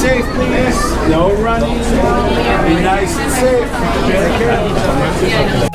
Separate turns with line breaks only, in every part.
safe, please. No running. Be nice and safe. Very careful.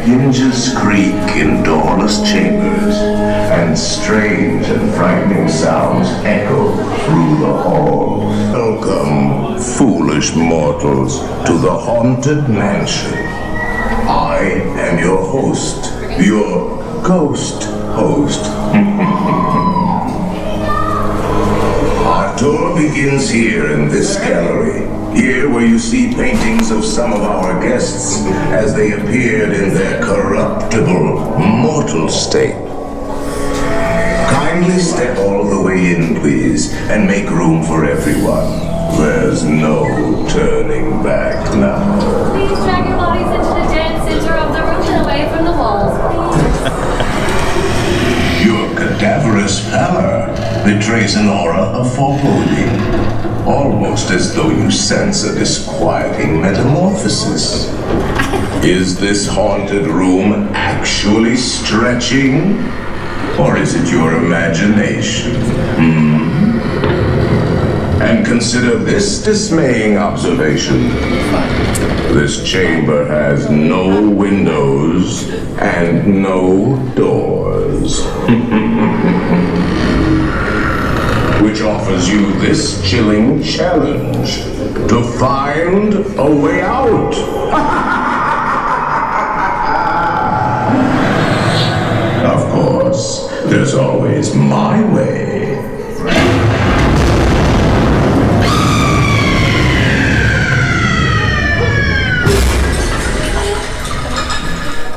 hinges creak in doorless chambers, and strange and frightening sounds echo through the halls. Welcome, foolish mortals, to the haunted mansion. I am your host, your ghost host. Our tour begins here in this gallery. Here where you see paintings of some of our guests as they appeared in their corruptible, mortal state. Kindly step all the way in, please, and make room for everyone. There's no turning back now.
Please drag your bodies into the dead center of the room and away from the walls, please.
Your cadaverous pallor betrays an aura of foreboding. Almost as though you sense a disquieting metamorphosis. Is this haunted room actually stretching? Or is it your imagination? And consider this dismaying observation. This chamber has no windows and no doors. offers you this chilling challenge to find a way out. Of course, there's always my way.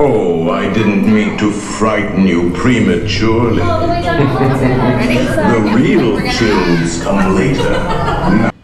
Oh, I didn't mean to frighten you prematurely.
All the way down to
The real chills come later.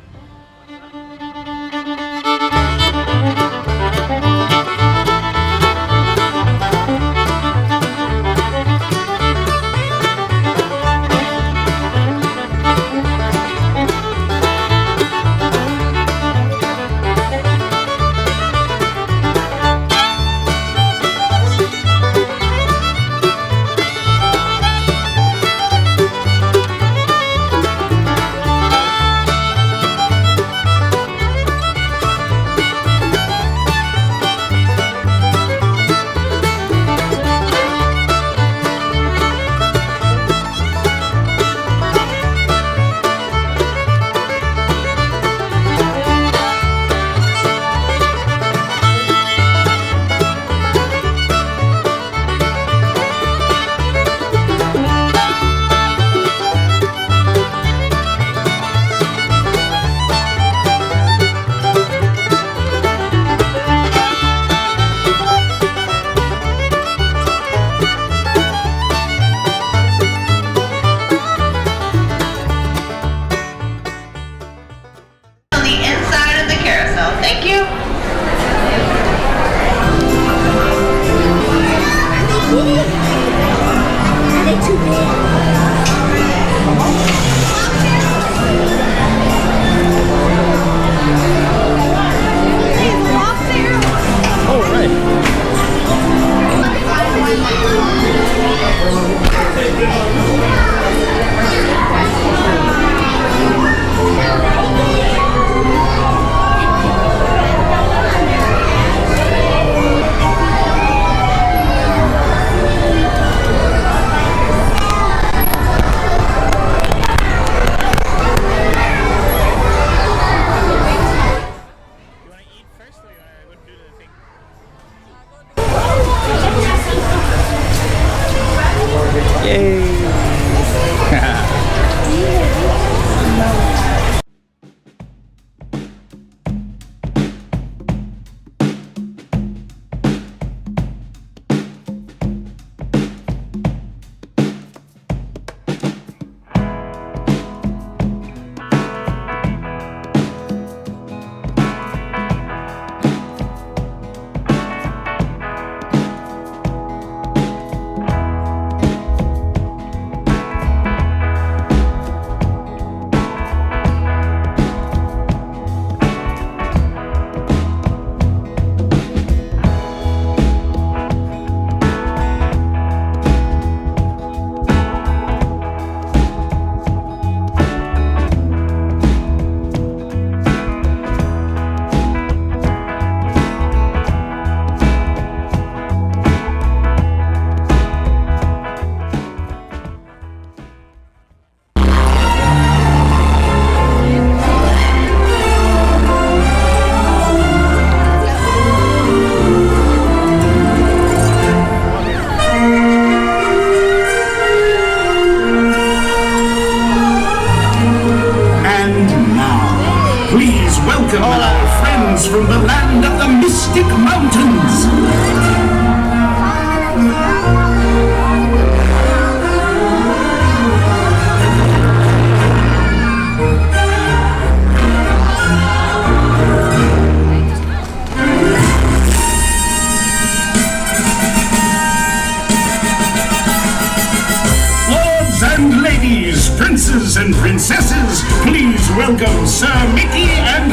From the land of the Mystic Mountains. Lords and ladies, princes and princesses, please welcome Sir Mickey and